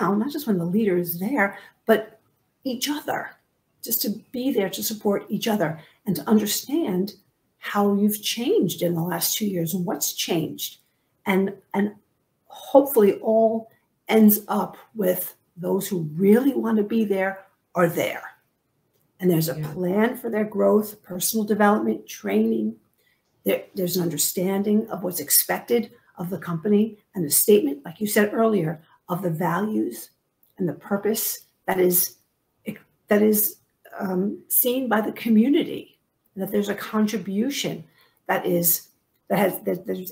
around, not just when the leader is there, but each other, just to be there to support each other and to understand how you've changed in the last 2 years and what's changed. And hopefully all ends up with those who really want to be there are there. And there's a plan for their growth, personal development, training. There's an understanding of what's expected of the company and the statement, like you said earlier, of the values and the purpose that is seen by the community, and that there's a contribution there's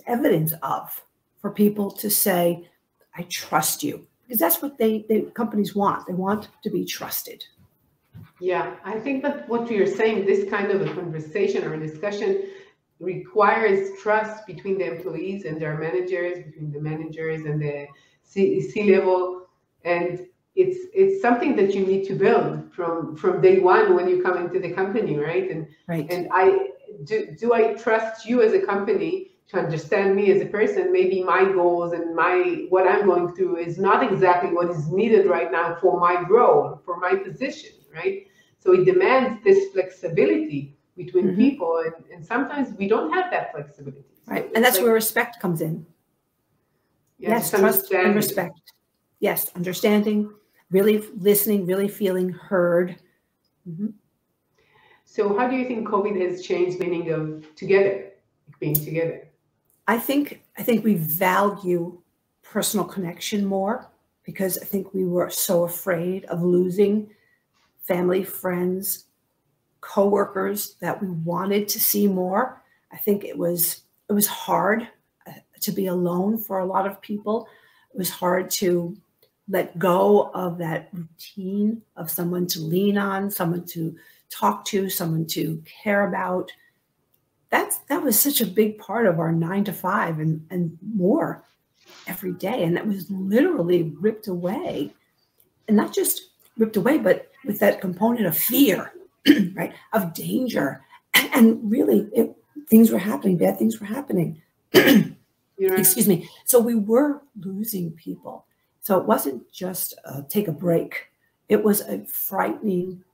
evidence of for people to say, I trust you, because that's what companies want. They want to be trusted. Yeah, I think that what you're saying, this kind of a conversation or a discussion requires trust between the employees and their managers, between the managers and the C-level, and it's something that you need to build from day one when you come into the company, right? And I do I trust you as a company to understand me as a person. Maybe my goals and what I'm going through is not exactly what is needed right now for my role, for my position, right? So it demands this flexibility between people, and sometimes we don't have that flexibility. Right, and that's where respect comes in. Yes, trust and respect. Yes, understanding, really listening, really feeling heard. So how do you think COVID has changed the meaning of together, being together? I think we value personal connection more, because I think we were so afraid of losing family, friends, coworkers that we wanted to see more. I think it was hard to be alone for a lot of people. It was hard to let go of that routine of someone to lean on, someone to talk to, someone to care about. That was such a big part of our 9 to 5 and more every day. And that was literally ripped away. And not just ripped away, but with that component of fear, right? Of danger. And really, things were happening, bad things were happening. Excuse me. So we were losing people. So it wasn't just take a break. It was a frightening,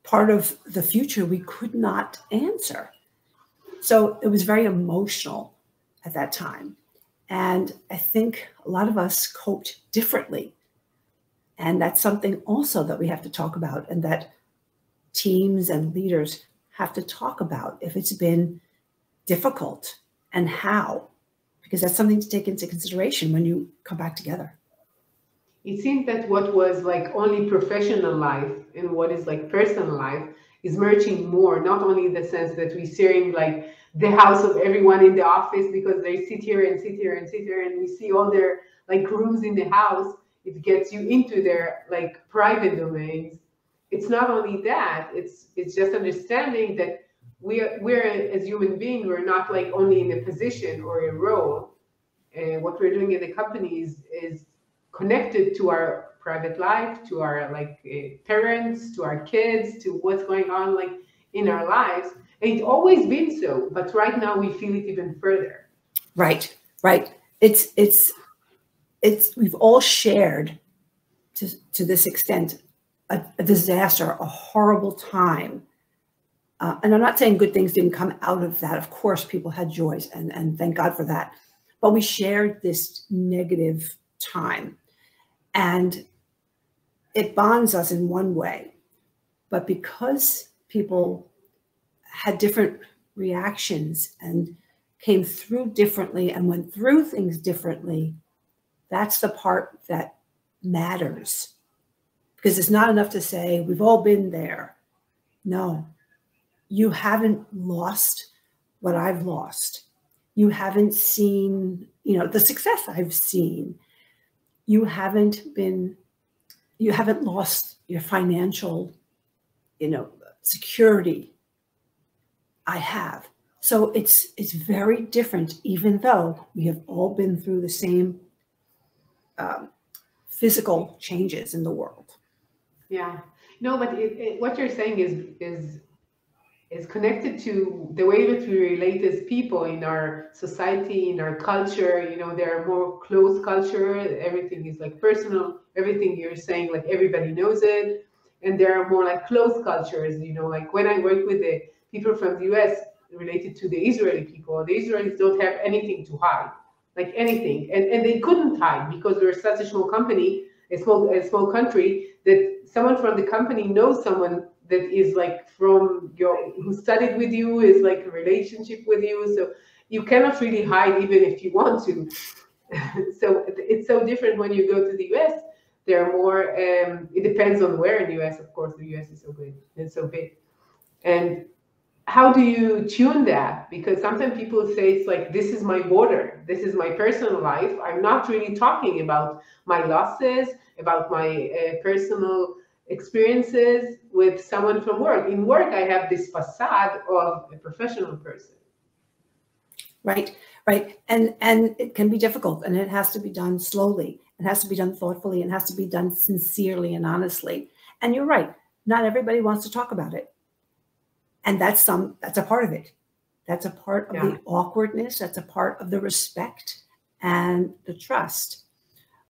part of the future we could not answer. So it was very emotional at that time. And I think a lot of us coped differently. And that's something also that we have to talk about, and that teams and leaders have to talk about if it's been difficult and how, because that's something to take into consideration when you come back together. It seems that what was like only professional life and what is like personal life is merging more, not only in the sense that we're sharing like the house of everyone in the office because they sit here and sit here and sit here, and we see all their like rooms in the house. It gets you into their like private domains. It's not only that, it's just understanding that we're as human beings, we're not like only in a position or a role. And what we're doing in the company is connected to our private life, to our parents, to our kids, to what's going on like in our lives. And it's always been so, but right now we feel it even further. Right. It's we've all shared to this extent a disaster, a horrible time. And I'm not saying good things didn't come out of that. Of course, people had joys, and thank God for that. But we shared this negative time. And it bonds us in one way. But because people had different reactions and came through differently and went through things differently, that's the part that matters. Because it's not enough to say, we've all been there. No, you haven't lost what I've lost. You haven't seen, the success I've seen. You haven't lost your financial, security. I have. So it's very different, even though we have all been through the same physical changes in the world. Yeah. No, but what you're saying is is connected to the way that we relate as people in our society, in our culture. You know, there are more closed culture. Everything is like personal. Everything you're saying, like everybody knows it. And there are more like closed cultures. You know, like when I work with the people from the US related to the Israeli people, the Israelis don't have anything to hide, like anything, and they couldn't hide because we're such a small company, a small country, that someone from the company knows someone that is like from your, who studied with you, is like a relationship with you, so you cannot really hide even if you want to. So it's so different when you go to the US. There are more, it depends on where in the US, of course. The US is so good and so big. And how do you tune that? Because sometimes people say it's like, this is my border, this is my personal life. I'm not really talking about my losses, about my personal experiences with someone from work. In work, I have this facade of a professional person. Right, right. And it can be difficult, and it has to be done slowly. It has to be done thoughtfully. It has to be done sincerely and honestly. And you're right. Not everybody wants to talk about it. And that's a part of it. That's a part of the awkwardness. That's a part of the respect and the trust.